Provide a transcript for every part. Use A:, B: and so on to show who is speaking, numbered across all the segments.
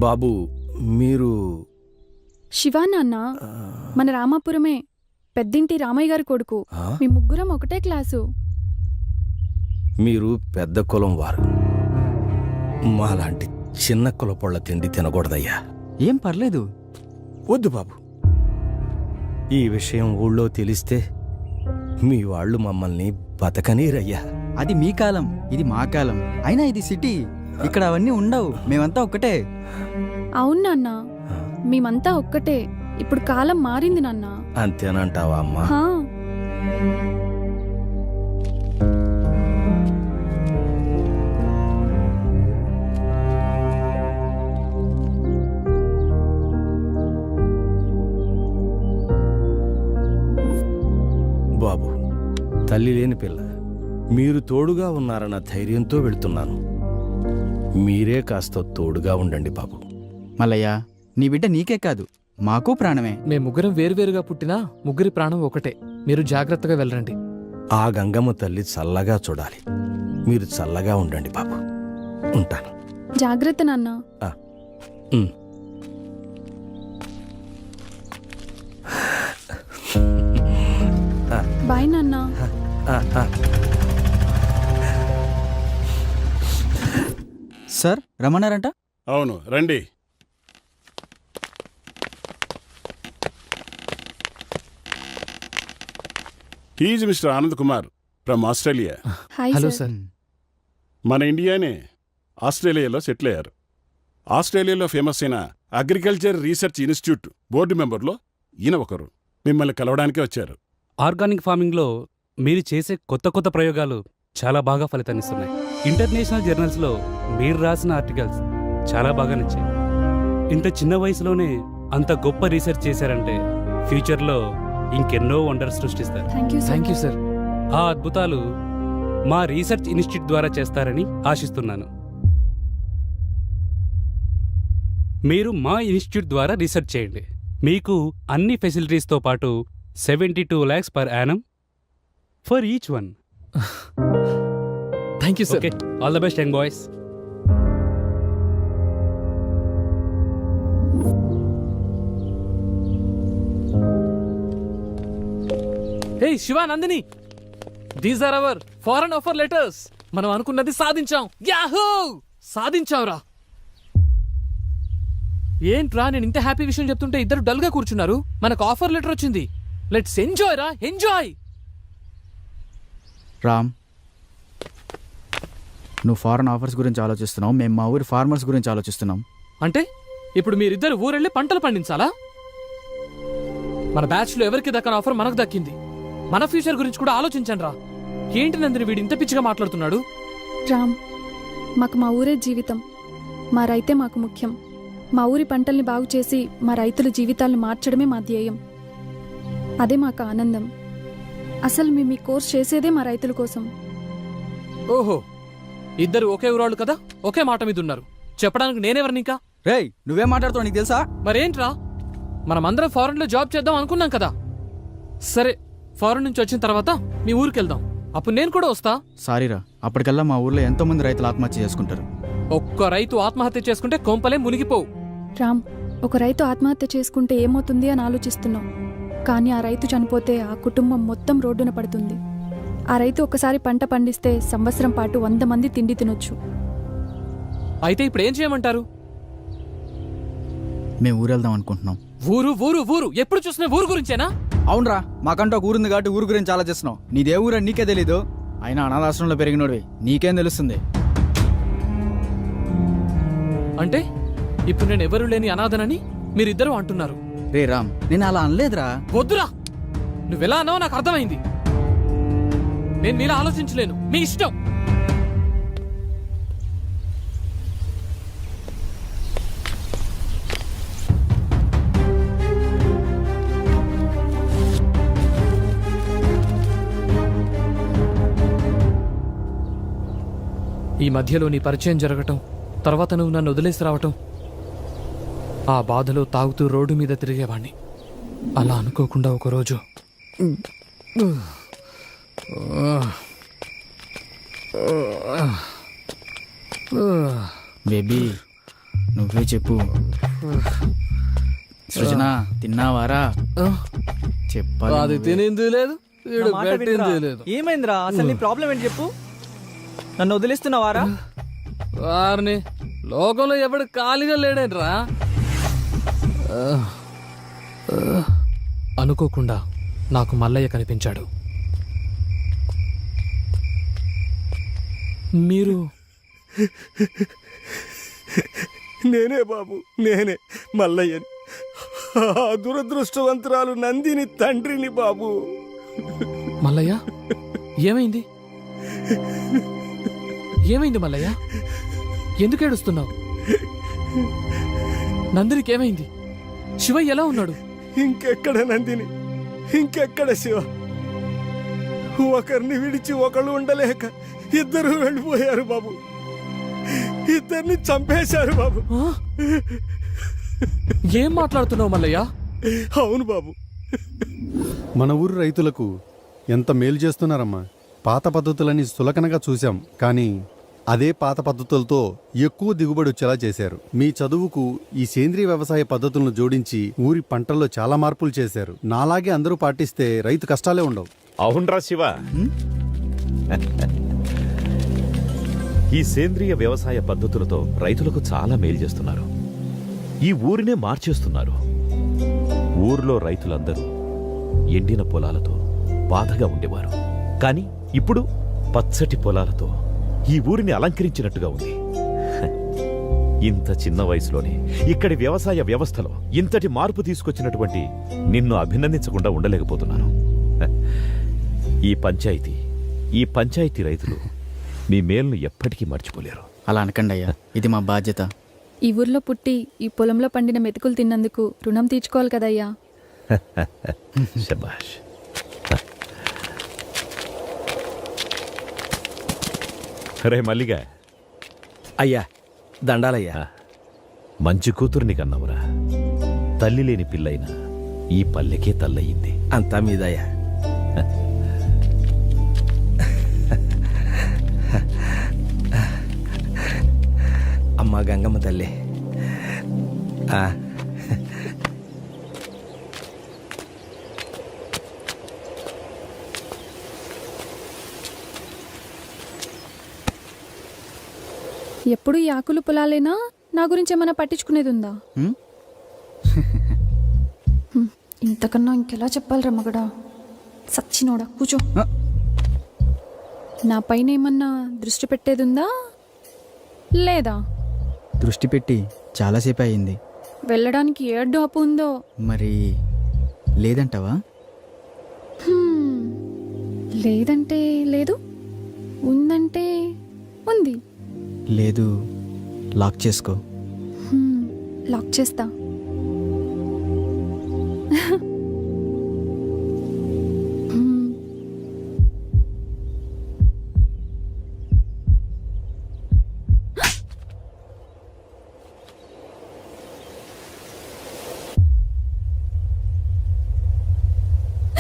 A: బాబు మీరు
B: శివా నాన్న మన రామాపురమే, పెద్దింటి రామయ్య గారి కొడుకు.
A: ఆ?
B: మీ ముగ్గురం ఒకటే క్లాసు.
A: మీరు పెద్ద కులం వారు. మాలాంటి చిన్న కులపొళ్ళ తిండి తినకూడదయ్యా.
C: ఏం పర్లేదు.
A: వద్దు బాబు, ఈ విషయం ఊళ్ళో తెలిస్తే మీ వాళ్ళు మమ్మల్ని బతకనీరయ్యా.
C: అది మీ కాలం, ఇది మా కాలం. అయినా ఇది సిటీ, ఇక్కడ అవన్నీ ఉండవు. మేమంతా ఒక్కటే.
B: అవును నాన్న, మేమంతా ఒక్కటే. ఇప్పుడు కాలం మారింది నాన్న.
A: అంతేనంటావా అమ్మా?
B: హా,
A: బాబు, తల్లి లేని పిల్ల, మీరు తోడుగా ఉన్నారన్న ధైర్యంతో వెళ్తున్నాను. మీరే కాస్త తోడుగా ఉండండి బాబు.
C: మల్లయ్య, నీ బిడ్డ నీకే కాదు, మాకు ప్రాణమే.
D: మేము ముగ్గురం వేరువేరుగా పుట్టినా ముగ్గురి ప్రాణం ఒకటే. మీరు జాగ్రత్తగా వెళ్ళండి.
A: ఆ గంగమ్మ తల్లి చల్లగా చూడాలి. మీరు చల్లగా ఉండండి బాబు. ఉంటాను.
B: జాగ్రత్త నాన్న.
A: ఉమ్.
B: బాయ్ నాన్న.
C: సార్ రమ్మన్నారంట.
E: అవును, రండి. He's mister Anand Kumar from Australia.
B: Hi
D: hello
B: sir.
D: Sir.
E: మన ఇండియానే ఆస్ట్రేలియాలో సెటిల్ అయ్యారు. ఆస్ట్రేలియాలో ఫేమస్ అయిన అగ్రికల్చర్ రీసెర్చ్ ఇన్స్టిట్యూట్ బోర్డు మెంబర్లో ఈయన ఒకరు. మిమ్మల్ని కలవడానికే వచ్చారు.
F: ఆర్గానిక్ ఫార్మింగ్లో మీరు చేసే కొత్త కొత్త ప్రయోగాలు చాలా బాగా ఫలితాన్నిస్తున్నాయి. ఇంటర్నేషనల్ జర్నల్స్లో మీరు రాసిన ఆర్టికల్స్ చాలా బాగా నచ్చాయి. ఇంత చిన్న వయసులోనే అంత గొప్ప రీసెర్చ్ చేశారంటే ఫ్యూచర్లో ఇంకెన్నో వండర్స్ సృష్టిస్తారు.
B: Thank you sir.
D: Thank you sir.
F: ఆ అద్భుతాలు మా రీసెర్చ్ ఇన్స్టిట్యూట్ ద్వారా చేస్తారని ఆశిస్తున్నాను. మీరు మా ఇన్స్టిట్యూట్ ద్వారా రీసెర్చ్ చేయండి. మీకు అన్ని ఫెసిలిటీస్తో పాటు 72 lakhs per annum for each one.
D: Thank you sir.
F: Okay, all the best, young boys.
D: హే Shiva, Nandini, these are our foreign offer letters. మనం అనుకున్నది సాధించాం. యాహూ, సాధించాంరా. ఏంట్రా, నేను ఇంత హ్యాపీ విషయం చెప్తుంటే ఇద్దరు డల్ గా కూర్చున్నారు. మనకు ఆఫర్ లెటర్ వచ్చింది. లెట్స్ ఎంజాయ్ రా, ఎంజాయ్.
C: రామ్, నువ్వు ఫారెన్ ఆఫర్స్ గురించి ఆలోచిస్తున్నావు, మేము మా ఊరి ఫార్మర్స్ గురించి ఆలోచిస్తున్నాం.
D: అంటే ఇప్పుడు మీరిద్దరు ఊరెళ్ళి పంటలు పండించాలా? మన బ్యాచ్ లో ఎవరికి దక్కని ఆఫర్ మనకు దక్కింది. మన ఫ్యూచర్ గురించి కూడా ఆలోచించండి రా. ఏంటి నందిని వీడు ఇంత పిచ్చిగా మాట్లాడుతున్నాడు?
B: రామ్, మాకు మా ఊరే జీవితం. మా రైతే మాకు ముఖ్యం. మా ఊరి పంటల్ని బాగు చేసి మా రైతుల జీవితాలను మార్చడమే మా ధ్యేయం. అదే మాకు ఆనందం. అసలు మేము ఈ కోర్స్ చేసేదే మా రైతుల కోసం.
D: ఓహో, ఇద్దరు ఒకే ఊరాళ్ళు కదా, ఒకే మాట మీద ఉన్నారు. చెప్పడానికి నేనెవరిని ఇంకా?
C: రేయ్, నువ్వేం మాట్లాడుతావు నీకు తెలుసా?
D: మరేంట్రా, మనమందరం ఫారెన్ లో జాబ్ చేద్దాం అనుకున్నాం కదా. సరే, ఫారెన్ నుంచి వచ్చిన తర్వాత మీ ఊరికి వెళ్దాం. అప్పుడు నేను కూడా వస్తా.
C: సారీరా, అప్పటికల్లా మా ఊర్లో ఎంతో మంది రైతులు ఆత్మహత్య చేసుకుంటారు.
D: ఒక్క రైతు ఆత్మహత్య చేసుకుంటే కొంపలే మునిగిపోవు.
B: రామ్, ఒక రైతు ఆత్మహత్య చేసుకుంటే ఏమవుతుంది అని ఆలోచిస్తున్నాం. కానీ ఆ రైతు చనిపోతే ఆ కుటుంబం మొత్తం రోడ్డున పడుతుంది. ఆ రైతు ఒకసారి పంట పండిస్తే సంవత్సరం పాటు 100 మంది తిండి తినొచ్చు.
D: అయితే ఇప్పుడు ఏం చేయమంటారు?
C: మేము ఊరు వెళ్దాం అనుకుంటున్నాం.
D: ఊరు ఊరు ఊరు, ఎప్పుడు చూసినా ఊరు గురించేనా?
C: అవునరా, మాకంటూ ఒక ఊరుంది కాబట్టి ఊరు గురించి ఆలోచిస్తున్నావు. నీదే ఊరని నీకే తెలీదు. అయినా అనాథాశ్రమంలో పెరిగినోడివి, నీకేం తెలుస్తుంది?
D: అంటే ఇప్పుడు నేను ఎవరు లేని అనాథనని మీరిద్దరూ అంటున్నారు.
C: రే రామ్, నేను అలా అనలేదురా.
D: వద్దురా, నువ్వెలా అన్నావో నాకు అర్థమైంది. నేను మీలా ఆలోచించలేను. మీ ఇష్టం. ఈ మధ్యలో నీ పరిచయం జరగటం, తర్వాత నువ్వు నన్ను వదిలేసి రావటం, ఆ బాధలో తాగుతూ రోడ్డు మీద తిరిగేవాణ్ణి. అలా అనుకోకుండా ఒకరోజు
C: బేబీ, నువ్వే చెప్పు. సృజన తిన్నావారా? చెప్పాలి
D: అది
C: నువ్వే.
D: తినింది లేదు, వీడు
G: నా మాట
D: పెట్టింది
G: వినరా?
D: లేదు.
G: ఏమైందిరా అసలు నీ ప్రాబ్లం ఏంటి చెప్పు. నన్ను వదిలేస్తున్నావారా?
D: వారిని లోకంలో ఎవడు ఖాళీగా లేడేంట్రా. అనుకోకుండా నాకు మల్లయ్య కనిపించాడు. మీరు
A: నేనే బాబు, నేనే మల్లయ్యని. ఆ దురదృష్టవంతురాలు నందిని తండ్రిని బాబు.
D: మల్లయ్య ఏమైంది? ఏమైంది మల్లయ్య? ఎందుకు ఏడుస్తున్నావు? నందినికి ఏమైంది? శివ ఎలా ఉన్నాడు?
A: ఇంకెక్కడ నందిని, ఇంకెక్కడ శివ? ఒకరిని విడిచి ఒకళ్ళు ఉండలేక ఇద్దరు వెళ్ళిపోయారు బాబు. ఇద్దరిని చంపేశారు బాబు.
D: ఆ? ఏం మాట్లాడుతున్నావు మల్లయ్య?
A: అవును బాబు.
H: మన ఊరు రైతులకు ఎంత మేలు చేస్తున్నారమ్మా. పాత పద్ధతులని సులకనగా చూశాం, కానీ అదే పాత పద్ధతులతో ఎక్కువ దిగుబడి వచ్చేలా చేశారు. మీ చదువుకు ఈ సేంద్రియ వ్యవసాయ పద్ధతులను జోడించి ఊరి పంటల్లో చాలా మార్పులు చేశారు. నాలాగే అందరూ పాటిస్తే రైతు కష్టాలే ఉండవు.
I: అవునరా శివ, ఈ సేంద్రియ వ్యవసాయ పద్ధతులతో రైతులకు చాలా మేలు చేస్తున్నారు. ఈ ఊరినే మార్చేస్తున్నారు. ఊర్లో రైతులందరూ ఎండిన పొలాలతో బాధగా ఉండేవారు. కానీ ఇప్పుడు పచ్చటి పొలాలతో ఈ ఊరిని అలంకరించినట్టుగా ఉంది. ఇంత చిన్న వయసులోనే ఇక్కడి వ్యవసాయ వ్యవస్థలో ఇంతటి మార్పు తీసుకొచ్చినటువంటి నిన్ను అభినందించకుండా ఉండలేకపోతున్నాను. ఈ పంచాయతీ రైతులు మీ మేలును ఎప్పటికీ మర్చిపోలేరు.
C: అలా అనకండి అయ్యా, ఇది మా బాధ్యత.
B: ఈ ఊర్లో పుట్టి ఈ పొలంలో పండిన మెతుకులు తిన్నందుకు రుణం తీర్చుకోవాలి కదయ్యా.
I: శబాష్. రే మల్లిగా,
A: అయ్యా దండాలయ్యా.
I: మంచి కూతుర్ని కన్నవరా. తల్లి లేని పిల్లైనా ఈ పల్లెకే తల్లయింది.
A: అంతా మీదయ్యా. అమ్మా గంగమ్మ తల్లి. ఆ,
B: ఎప్పుడు ఈ ఆకులు పొలాలేనా? నా గురించి ఏమైనా పట్టించుకునేది ఉందా?
C: హ్మ్?
B: ఇంతకన్నా ఇంకెలా చెప్పాలిరా మగడా? సచ్చినోడా, కూచో.
C: ఆ.
B: నా పైన ఏమన్నా దృష్టి పెట్టేది ఉందా లేదా?
C: దృష్టి పెట్టి చాలాసేపు అయింది.
B: వెళ్ళడానికి ఏ అడ్డు అప్పు ఉందో?
C: మరి లేదంటావా?
B: హ్మ్. లేదంటే లేదు, ఉందంటే ఉంది.
C: లేదు, లాక్ చేసుకో.
B: లాక్ చేస్తా.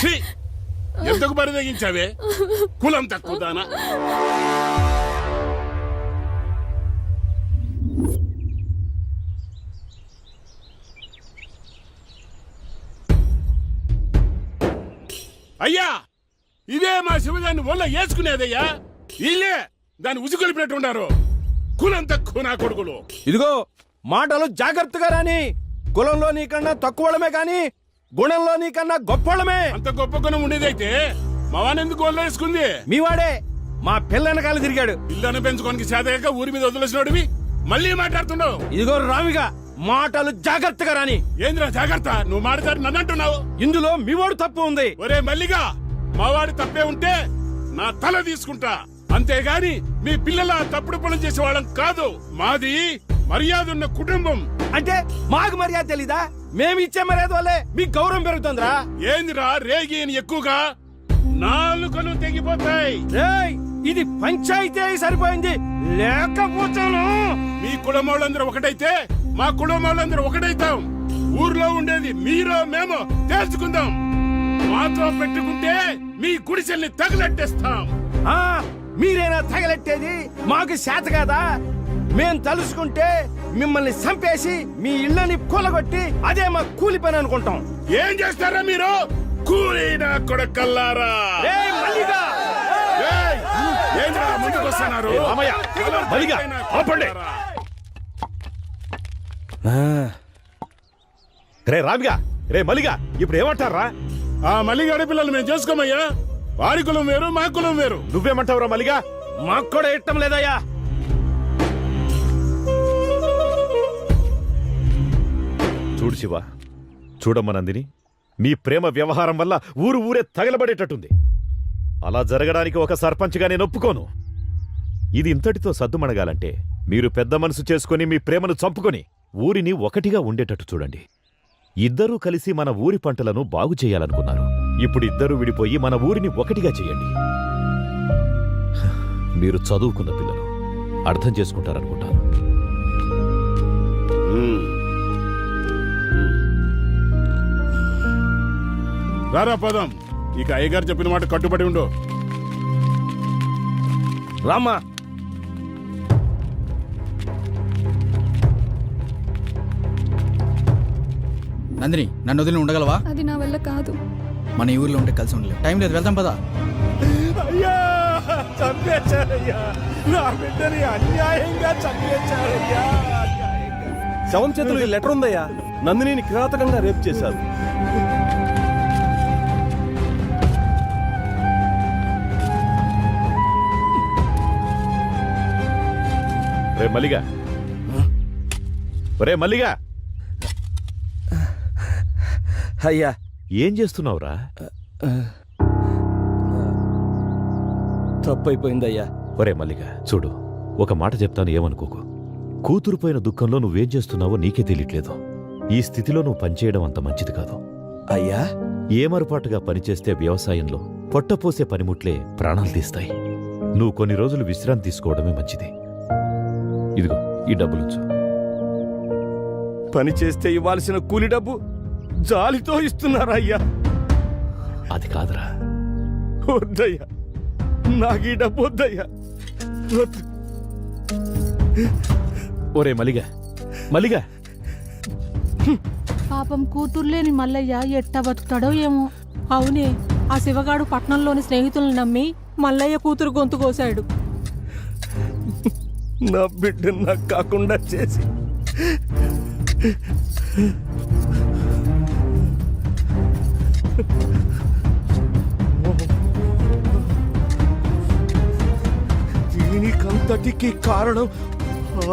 E: ఛీ! ఎందుకు బరిదగించావే కులం తక్కువ దానా? అయ్యా, ఇదే మా శివదాన్ని ఒళ్ళ వేసుకునేదయ్యా. వీళ్ళే దాన్ని ఉసుకొలిపినట్టున్నారు. కులం తక్కువ నా కొడుకులు.
A: ఇదిగో మాటలు జాగ్రత్తగా రాని. కులంలో నీకన్నా తక్కువడమే కానీ గుణంలో నీకన్నా గొప్పవాళ్ళమే.
E: అంత గొప్ప గుణం ఉండేదైతే మా వానెందుకు ఒళ్ళ వేసుకుంది?
A: మీవాడే మా పిల్ల వెనకాల తిరిగాడు.
E: పిల్లని పెంచుకోనికి చేతగా ఊరి మీద వదిలేసినోడివి మళ్ళీ మాట్లాడుతున్నావు.
A: ఇదిగో రామిగా మాటలు జాగ్రత్తగా రాని.
E: ఏంద్రా జాగ్రత్త? నువ్వు మాట్లాడి నన్ను అంటున్నావు.
A: ఇందులో మీవాడు తప్పు ఉంది.
E: ఒరే మల్లిగా, మావాడి తప్పే ఉంటే నా తల తీసుకుంటా, అంతేగాని మీ పిల్లల తప్పుడు పనులు చేసే వాళ్ళం కాదు. మాది మర్యాద ఉన్న కుటుంబం.
A: అంటే మాకు మర్యాద తెలీదా? మేమిచ్చే మర్యాద వల్లే మీకు గౌరవం పెరుగుతుందిరా.
E: ఏందిరా రేగి అని ఎక్కువగా నాలుకలు తెగిపోతాయి.
A: ఏయ్, ఇది పంచాయతీ అయి సరిపోయింది. లేకపోతాను.
E: మీ కులమోళ్ళందరూ ఒకటైతే మా కులమోళ్ళందరూ ఒకటైతాం. ఊర్లో ఉండేది మీరో మేమో తేల్చుకుందాం. మాతో పెట్టుకుంటే మీ గుడిసెల్ని తగలెట్టేస్తాం.
A: ఆ, మీరేనా తగలెట్టేది? మాకు శాత కాదా? మేం తలుసుకుంటే మిమ్మల్ని చంపేసి మీ ఇళ్ళని కూలగొట్టి అదే మా కూలి పని అనుకుంటాం.
E: ఏం చేస్తారా మీరు? కూలీనా కొడకల్లారా!
A: ఏయ్ మల్లిగా!
E: ఏయ్! ఏంట్రా ముందుకొస్తున్నారు?
I: మల్లిగా, ఆపండి. రే రామిగా, రే మల్లిగా, ఇప్పుడు ఏమంటారా?
E: ఆ మల్లిగాడి పిల్లలు మేము చేసుకోమయ్యా. వాడి కులం వేరు, మా కులం వేరు.
I: నువ్వేమంటావురా మల్లిగా?
A: మాకు కూడా ఇష్టం లేదయ్యా.
I: చూడు శివ, చూడమ్మ నందిని, మీ ప్రేమ వ్యవహారం వల్ల ఊరే తగలబడేటట్టుంది. అలా జరగడానికి ఒక సర్పంచ్గా నేను ఒప్పుకోను. ఇది ఇంతటితో సద్దుమణగాలంటే మీరు పెద్ద మనసు చేసుకుని మీ ప్రేమను చంపుకొని ఊరిని ఒకటిగా ఉండేటట్టు చూడండి. ఇద్దరూ కలిసి మన ఊరి పంటలను బాగు చేయాలనుకున్నారు. ఇప్పుడు ఇద్దరూ విడిపోయి మన ఊరిని ఒకటిగా చేయండి. మీరు చదువుకున్న పిల్లలు, అర్థం చేసుకుంటారనుకుంటాను.
E: రారా పదం. ఇక అయ్యగారు చెప్పిన మాట కట్టుబడి ఉండు.
A: రామ్మా.
C: నందిని, నన్ను వదిలి ఉండగలవా?
B: అది నా వల్ల కాదు.
C: మన ఈ ఊర్లో ఉంటే కలిసి ఉండలేదు. టైం లేదు, వెళ్తాం పదా.
A: అయ్యా చంపేశారయ్యా, నా బిడ్డని అన్యాయంగా చంపేశారయ్యా. శవం చేతులు ఈ లెటర్ ఉందయ్యా. నందినిని కిరాతకంగా రేపు చేశారు.
I: రే మల్లిగా, రే మల్లిగా,
A: అయ్యా
I: ఏం చేస్తున్నావురా?
A: తప్పైపోయిందయ్యా.
I: ఒరే మల్లిగా, చూడు, ఒక మాట చెప్తాను, ఏమనుకోకు. కూతురుపోయిన దుఃఖంలో నువ్వేం చేస్తున్నావో నీకే తెలియట్లేదు. ఈ స్థితిలో నువ్వు పనిచేయడం అంత మంచిది కాదు.
A: అయ్యా
I: ఏమరపాటుగా పనిచేస్తే వ్యవసాయంలో పొట్టపోసే పనిముట్లే ప్రాణాలు తీస్తాయి. నువ్వు కొన్ని రోజులు విశ్రాంతి తీసుకోవడమే మంచిది. ఇదిగో ఈ డబ్బులుంచు.
A: పని చేస్తే ఇవ్వాల్సిన కూలి డబ్బు జాలితో ఇస్తున్నారా అయ్యా?
I: అది కాదురా.
A: వద్దయ్యా, నాకు ఈ డబ్బు వద్దయ్యా. వద్దు.
I: ఒరే మల్లిగా, మల్లిగా,
J: పాపం కూతుర్లేని మల్లయ్య ఎట్టా బతుకుతాడో ఏమో. అవునే, ఆ శివగాడు పట్నంలోని స్నేహితులను నమ్మి మల్లయ్య కూతురు గొంతు కోశాడు.
A: నా బిడ్డను నాకు కాకుండా చేసి దీనికంతటికి కారణం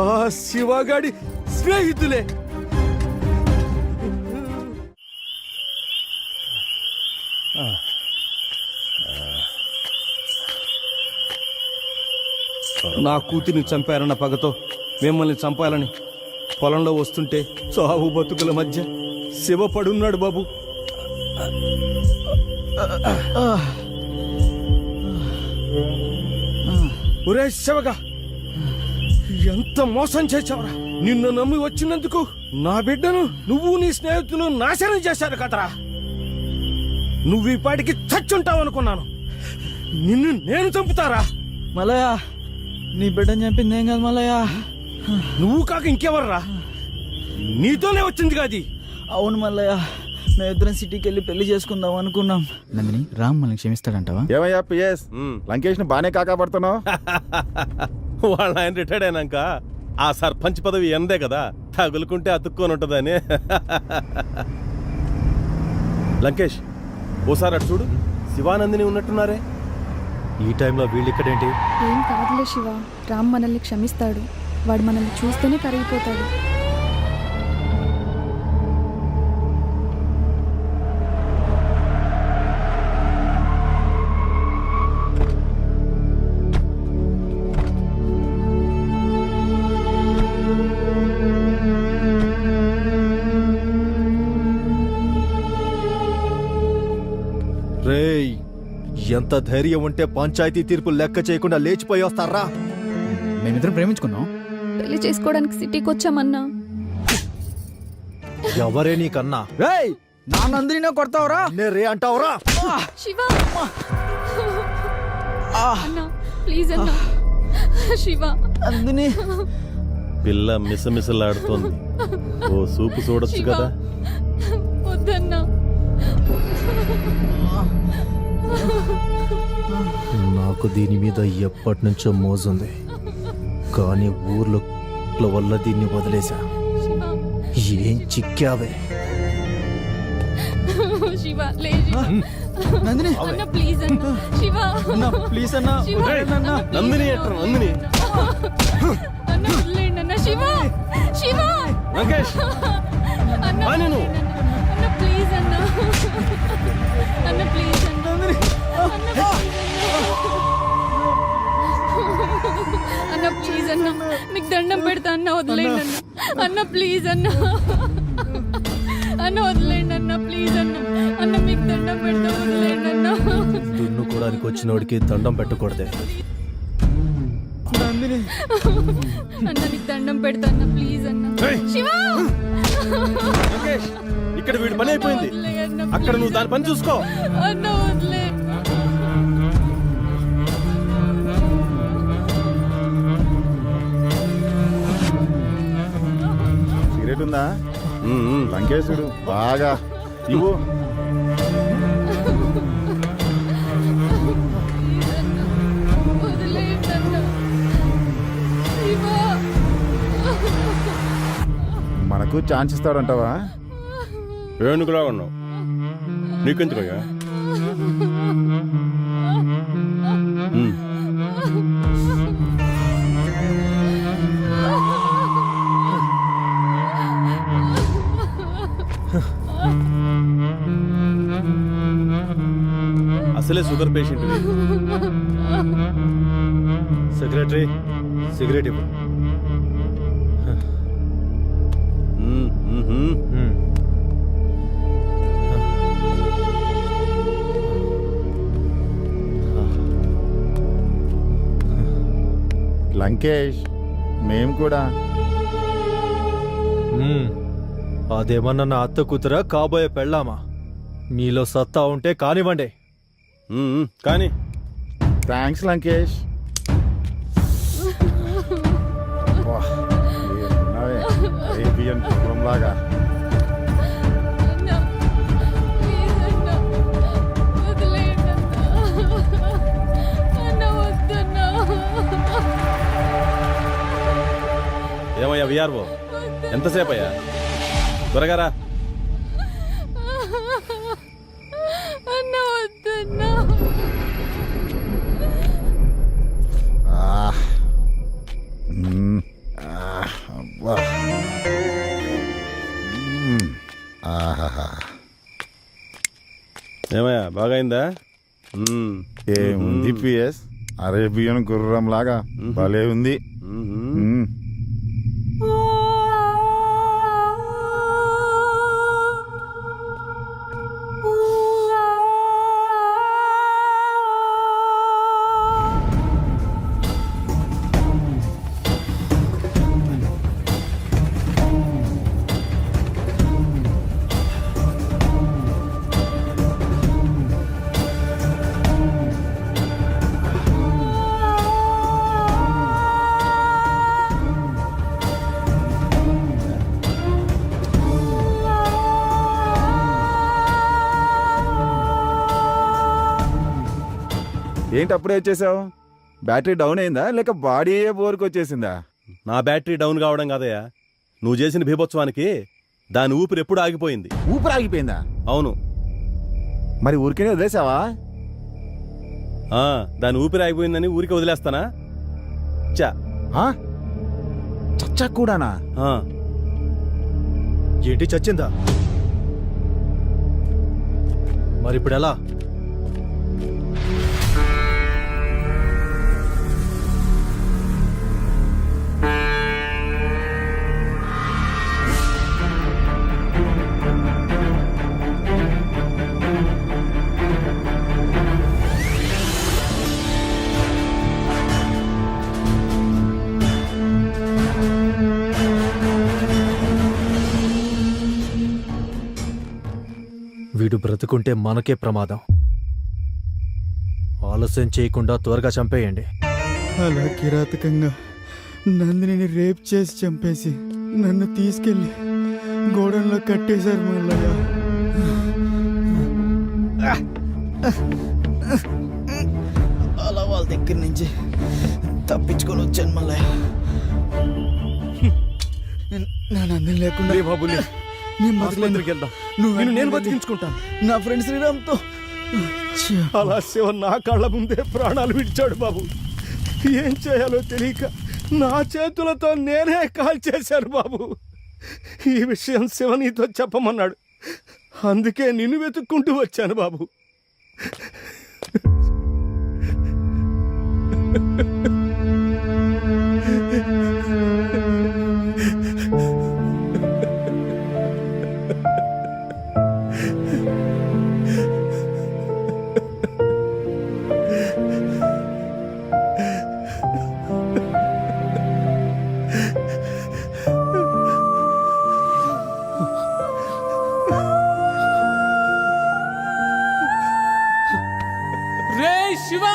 A: ఆ శివగాడి స్నేహితులే. నా కూతురిని చంపారన్న పగతో మిమ్మల్ని చంపాలని పొలంలో వస్తుంటే చావు బతుకుల మధ్య శివ పడున్నాడు బాబు. ఒరే శివగా, ఎంత మోసం చేశావురా! నిన్ను నమ్మి వచ్చినందుకు నా బిడ్డను నువ్వు నీ స్నేహితులు నాశనం చేశారు కదరా. నువ్వు ఈ పాటికి చచ్చుంటావనుకున్నాను. నిన్ను నేను చంపుతారా?
G: మల్లయ్య, నీ బిడ్డని చంపింది ఏం కాదు మల్లయ్య.
A: నువ్వు కాక ఇంకెవర్రా? నీతోనే వచ్చింది కాది.
G: అవును మల్లయ్య, మేమిద్దరం సిటీకి వెళ్ళి పెళ్లి చేసుకుందాం అనుకున్నాం.
C: నందిని, రామ్ మనల్ని క్షమిస్తాడంటావా?
K: ఏమయ్యా పిఎస్, లంకేష్ ను బానే కాకాపడుతున్నావు.
A: వాళ్ళ ఆయన రిటైర్డ్ అయినాక ఆ సర్పంచ్ పదవి ఎందే కదా, తగులుకుంటే అతుక్కొని ఉంటుందని. లంకేష్, ఓసారి అటు చూడు, శివానందిని ఉన్నట్టున్నారే. ఈ టైంలో వీళ్ళిక్కడేంటి?
B: ఏం కాదులే శివ, రామ్ మనల్ని క్షమిస్తాడు. వాడు మనల్ని చూస్తేనే కరిగిపోతాడు.
K: రేయ్, ఎంత ధైర్యం ఉంటే పంచాయతీ తీర్పు లెక్క చేయకుండా లేచిపోయి వస్తారా?
C: మేమిద్దరం ప్రేమించుకున్నాం.
B: పెళ్లి చేసుకోవడానికి సిటీకి వచ్చామన్నా.
K: ఎవరే నీకన్నా?
G: రేయ్, నా నందిని కొడతావురా?
K: నే రే అంటావురా?
B: శివ అన్నా, ప్లీజ్ అన్నా. శివ
G: నందిని
K: పిల్ల మిసమిసలాడుతోంది. ఓ సూపు చూడొచ్చు కదా.
B: వద్దన్నా.
K: నాకు దీని మీద ఎప్పటి నుంచో మోజుంది, కానీ ఊర్లో వల్ల దీన్ని వదిలేశా. ఏం చిక్కావే.
B: శివ లే శివ.
C: నందిని
B: అన్న ప్లీజ్ అన్న. శివ
C: అన్న ప్లీజ్ అన్న
B: శివ.
C: వదిలేయండి అన్న.
K: నందిని ఎట్రా నందిని.
B: అన్న వదిలేయండి అన్న. శివ శివ
K: లంకేష్
B: అన్న
K: నేను
B: అన్న ప్లీజ్ అన్న. అన్న ప్లీజ్ అన్న. అన్న ప్లీజ్ అన్న, మీకు దండం పెడతా అన్న, వదిలేయండి అన్న. అన్న ప్లీజ్ అన్న. అన్న వదిలేయండి అన్న, ప్లీజ్ అన్న. అన్న మీకు దండం పెడతా, వదిలేయండి అన్న.
K: దున్నుకోవడానికి వచ్చినోడికి దండం పెట్టకూడదే.
C: నందిని
B: అన్న నీకు దండం పెడతా అన్న, ప్లీజ్ అన్న. శివ
K: లంకేష్, ఇక్కడ వీడి పని అయిపోయింది.
B: వదిలేయ్ అన్న,
K: అక్కడ నువ్వు దాని పని చూసుకో.
B: అన్న వదిలే.
I: సిగరెట్ ఉందా? లంకేశుడు బాగా ఇవ్వు.
B: వదిలేయండి అన్న. శివ
I: మనకు ఛాన్స్ ఇస్తాడంటావా?
E: ఏనుగులా ఉన్నావు, నీకెందుకయ్యా?
K: అసలే షుగర్ పేషెంట్. సెక్రటరీ సిగరెట్ ఇవ్వు.
I: లంకేష్, మేం కూడా.
K: అదేమన్నా నా అత్త కూతురా కాబోయే పెళ్ళామా? మీలో సత్తా ఉంటే కానివ్వండి.
E: కానీ
I: థ్యాంక్స్ లంకేష్. లాగా
B: అన్న ప్లీజ్ అన్న, వదిలేయండి అన్న. అన్న వద్దన్న.
K: ఏమయ్యా విఆర్ఓ, ఎంతసేపు అయ్యా? త్వరగా రా.
B: అన్న వద్దన్న.
K: ఏమయ్యా బాగైందా?
I: ఏముంది పిఎస్, అరేబియన్ గుర్రం లాగా భలే ఉంది. ఏంటి అప్పుడే వచ్చేసావు? బ్యాటరీ డౌన్ అయిందా లేక బాడీ బోర్కి వచ్చేసిందా?
K: నా బ్యాటరీ డౌన్ కావడం కాదయ్యా, నువ్వు చేసిన భీభోత్సవానికి దాని ఊపిరి ఎప్పుడు ఆగిపోయింది.
I: ఊపిరి ఆగిపోయిందా?
K: అవును.
I: మరి ఊరికే వదిలేసావా?
K: దాని ఊపిరి ఆగిపోయిందని ఊరికి వదిలేస్తానా?
I: చచ్చా కూడానా?
K: ఏంటి చచ్చిందా? మరి ఇప్పుడు ఎలా? వీడు బ్రతుకుంటే మనకే ప్రమాదం. ఆలస్యం చేయకుండా త్వరగా చంపేయండి.
C: అలా కిరాతకంగా నందిని రేప్ చేసి చంపేసి నన్ను తీసుకెళ్ళి గోడంలో కట్టేశారు మల్లయ్య. అలా వాళ్ళ దగ్గర నుంచి తప్పించుకొని వచ్చాను మల్లయ్య. నా నందిని లేకుండా
A: లే బాబు లే.
C: నేను బతకలేను.
A: ఆసుపత్రికి వెళ్దాం.
C: నువ్వు
A: నేను
C: వెంటనే
A: బతికించుకుంటాను.
C: నా ఫ్రెండ్ శ్రీరామ్తో
A: అలా శివ నా కళ్ళ ముందే ప్రాణాలు విడిచాడు బాబు. ఏం చేయాలో తెలియక నా చేతులతో నేనే కాల్ చేశాను బాబు. ఈ విషయం శివ నీతో చెప్పమన్నాడు. అందుకే నిన్ను వెతుక్కుంటూ వచ్చాను బాబు.
D: రే శివా!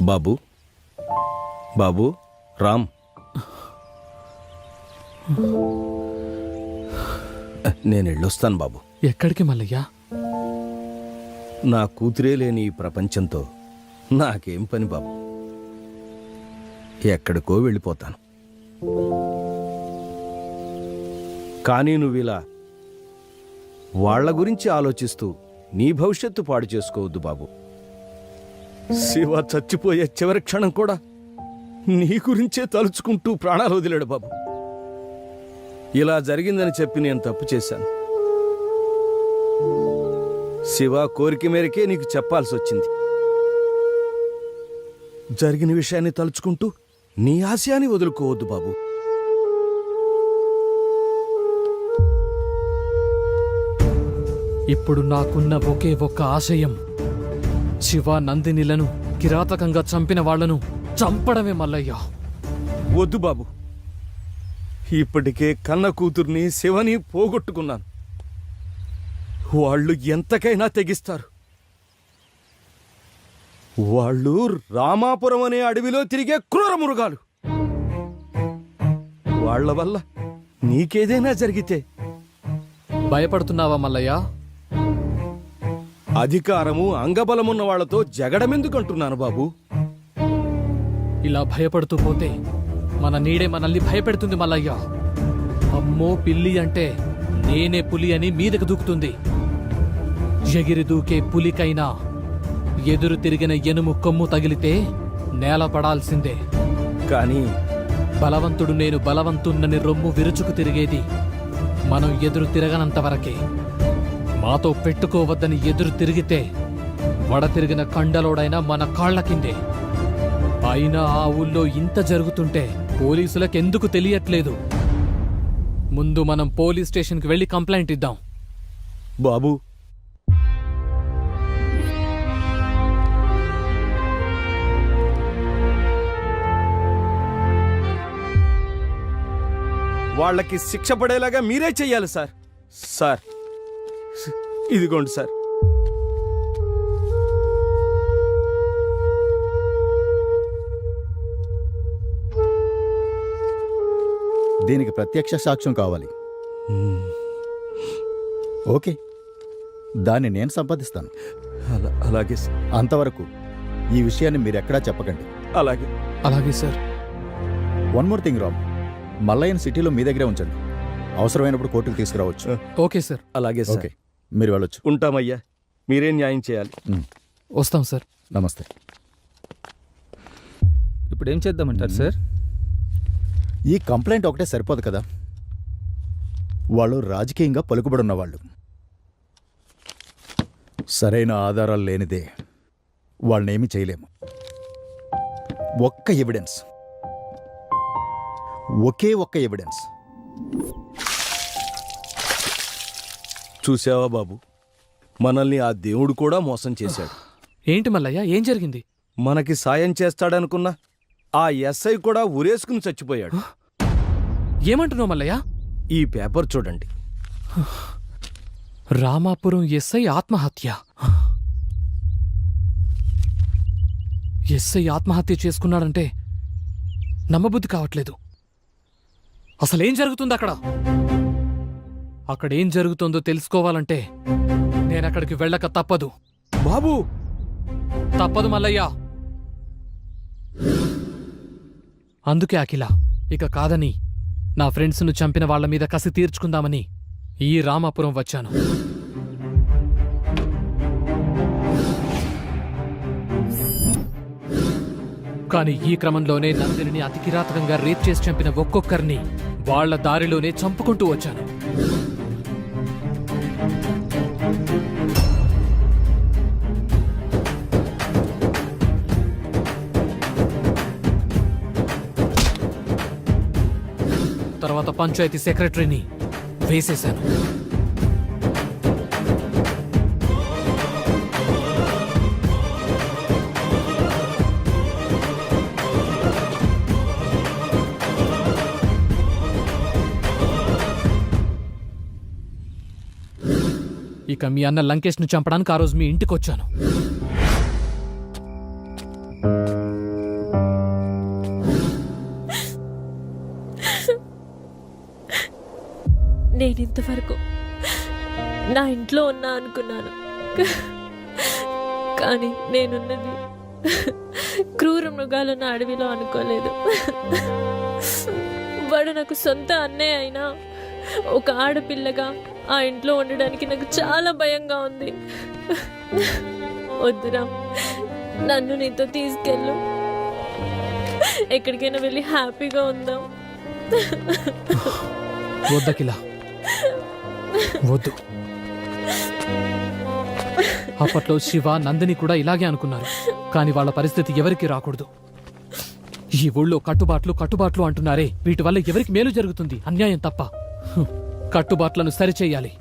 A: బాబు బాబు రామ్, నేను వెళ్ళొస్తాను బాబు.
D: ఎక్కడికి మల్లయ్య?
A: నా కూతురే లేని ఈ ప్రపంచంతో నాకేం పని బాబు. ఎక్కడికో వెళ్ళిపోతాను. కానీ నువ్విలా వాళ్ళ గురించి ఆలోచిస్తూ నీ భవిష్యత్తు పాడు చేసుకోవద్దు బాబు. శివ చచ్చిపోయే చివరి క్షణం కూడా నీ గురించే తలుచుకుంటూ ప్రాణాలు వదిలాడు బాబు. ఇలా జరిగిందని చెప్పి నేను తప్పు చేశాను. శివ కోరిక మేరకే నీకు చెప్పాల్సి వచ్చింది. జరిగిన విషయాన్ని తలుచుకుంటూ నీ ఆశయాన్ని వదులుకోవద్దు బాబు.
D: ఇప్పుడు నాకున్న ఒకే ఒక్క ఆశయం శివ నందినిలను కిరాతకంగా చంపిన వాళ్లను చంపడమే మల్లయ్య.
A: వద్దు బాబు. ఇప్పటికే కన్న కూతుర్ని శివని పోగొట్టుకున్నాను. వాళ్ళు ఎంతకైనా తెగిస్తారు. వాళ్ళు రామాపురం అనే అడవిలో తిరిగే క్రూర మృగాలు. వాళ్ళ వల్ల నీకేదైనా జరిగితే
D: భయపడుతున్నావా మల్లయ్య?
A: అధికారము అంగబలమున్న వాళ్లతో జగడమెందుకంటున్నాను బాబు.
D: ఇలా భయపడుతూ పోతే మన నీడే మనల్ని భయపెడుతుంది మల్లయ్య. అమ్మో పిల్లి అంటే నేనే పులి అని మీదకు దూకుతుంది. ఎగిరి దూకే పులికైనా ఎదురు తిరిగిన ఎనుము కొమ్ము తగిలితే నేల పడాల్సిందే.
A: కానీ
D: బలవంతుడు నేను బలవంతున్నని రొమ్ము విరుచుకు తిరిగేది మనం ఎదురు తిరగనంత వరకే. మాతో పెట్టుకోవద్దని ఎదురు తిరిగితే వడ తిరిగిన కండలోడైనా మన కాళ్ల కిందే. అయినా ఆ ఊళ్ళో ఇంత జరుగుతుంటే పోలీసులకెందుకు తెలియట్లేదు? ముందు మనం పోలీస్ స్టేషన్కి వెళ్ళి కంప్లైంట్ ఇద్దాం.
A: బాబు, వాళ్ళకి శిక్ష పడేలాగా మీరే చెయ్యాలి సార్. సార్ ఇదిగోండి సార్.
H: దీనికి ప్రత్యక్ష సాక్ష్యం కావాలి. ఓకే, దాన్ని నేను సంపాదిస్తాను.
A: అలాగే సార్.
H: అంతవరకు ఈ విషయాన్ని మీరెక్కడా చెప్పకండి.
A: అలాగే
D: అలాగే sir.
H: One more thing Ram, మల్లయ్యని సిటీలో మీ దగ్గరే ఉంచండి. అవసరమైనప్పుడు కోర్టుకు తీసుకురావచ్చు.
D: Okay sir.
A: అలాగే సార్.
H: ఓకే, మీరు వెళ్ళొచ్చు.
A: ఉంటామయ్యా. మీరేం న్యాయం చేయాలి.
D: వస్తాం సార్.
H: నమస్తే.
C: ఇప్పుడు ఏం చేద్దామంటారు సార్?
H: ఈ కంప్లైంట్ ఒకటే సరిపోదు కదా. వాళ్ళు రాజకీయంగా పలుకుబడున్న వాళ్ళు. సరైన ఆధారాలు లేనిదే వాళ్ళనేమీ చేయలేము. ఒక్క ఎవిడెన్స్, ఒకే ఒక్క ఎవిడెన్స్.
A: చూసావా బాబు, మనల్ని ఆ దేవుడు కూడా మోసం చేశాడు.
D: ఏంటి మల్లయ్య, ఏం జరిగింది?
A: మనకి సాయం చేస్తాడనుకున్నా ఆ ఎస్ఐ కూడా ఉరేసుకుని చచ్చిపోయాడు.
D: ఏమంటున్నావు మల్లయ్య?
A: ఈ పేపర్ చూడండి.
D: రామాపురం ఎస్ఐ ఆత్మహత్య. ఎస్ఐ ఆత్మహత్య చేసుకున్నాడంటే నమ్మబుద్ధి కావట్లేదు. అసలేం జరుగుతుంది అక్కడ? అక్కడేం జరుగుతుందో తెలుసుకోవాలంటే నేనక్కడికి వెళ్ళక తప్పదు.
A: బాబు,
D: తప్పదు మల్లయ్య. అందుకే అఖిల ఇక కాదని నా ఫ్రెండ్స్ను చంపిన వాళ్ల మీద కసి తీర్చుకుందామని ఈ రామాపురం వచ్చాను. కాని ఈ క్రమంలోనే నందిని అతి కిరాతకంగా రేప్ చేసి చంపిన ఒక్కొక్కరిని వాళ్ల దారిలోనే చంపుకుంటూ వచ్చాను. తర్వాత పంచాయతీ సెక్రటరీని వేసేశాను. ఇక మీ అన్న లంకేష్ను చంపడానికి ఆ రోజు మీ ఇంటికొచ్చాను.
L: నేనింతవరకు నా ఇంట్లో ఉన్నా అనుకున్నాను, కానీ నేనున్నది క్రూర మృగాలున్న అడవిలో అనుకోలేదు. వాడు నాకు సొంత అన్నయ్య అయినా ఒక ఆడపిల్లగా ఆ ఇంట్లో ఉండడానికి నాకు చాలా భయంగా ఉంది. వద్దురా, నన్ను నీతో తీసుకెళ్ళు, ఎక్కడికైనా వెళ్ళి హ్యాపీగా ఉందాం.
D: వద్దకిలా, వద్దు. అప్పట్లో శివ, నందిని కూడా ఇలాగే అనుకున్నారు. కానీ వాళ్ళ పరిస్థితి ఎవరికి రాకూడదు. ఈ ఊళ్ళో కట్టుబాట్లు అంటున్నారే, వీటి వల్ల ఎవరికి మేలు జరుగుతుంది? అన్యాయం తప్ప. కట్టుబాట్లను సరిచేయాలి,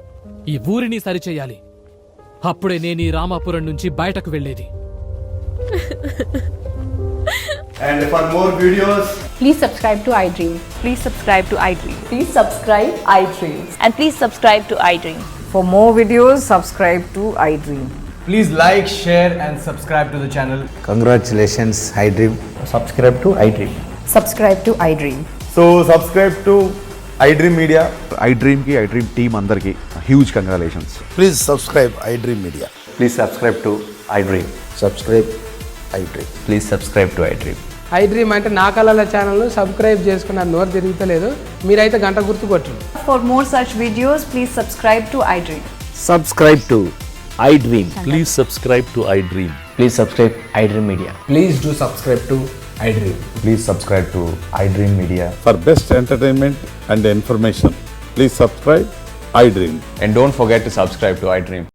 D: ఈ ఊరిని సరిచేయాలి. అప్పుడే నేను ఈ రామాపురం నుంచి బయటకు వెళ్ళేది.
K: And for more videos,
J: please subscribe to iDream.
L: Please subscribe to iDream.
J: Please subscribe iDream.
L: And please subscribe to iDream.
G: For more videos, subscribe to iDream.
K: please like, share and subscribe to the channel.
M: Congratulations, iDream.
K: Subscribe to iDream.
G: Subscribe to iDream.
K: So subscribe to iDream Media.
M: iDream ki iDream team andarki huge congratulations.
H: Please subscribe iDream Media.
M: Please subscribe to iDream.
H: Subscribe iDream.
M: Please subscribe to iDream.
G: iDream అంటే నా కళల channel subscribe చేసుకున్న నోరు తిరుగుతలేదు. మీరైతే గంట గుర్తు కొట్టండి.
L: For more such videos, please subscribe to iDream.
M: Subscribe to iDream.
I: Please subscribe to iDream.
M: Please subscribe iDream Media.
G: Please do subscribe to iDream.
M: Please subscribe to iDream Media.
E: For best entertainment and information, please subscribe iDream.
M: And don't forget to subscribe to iDream.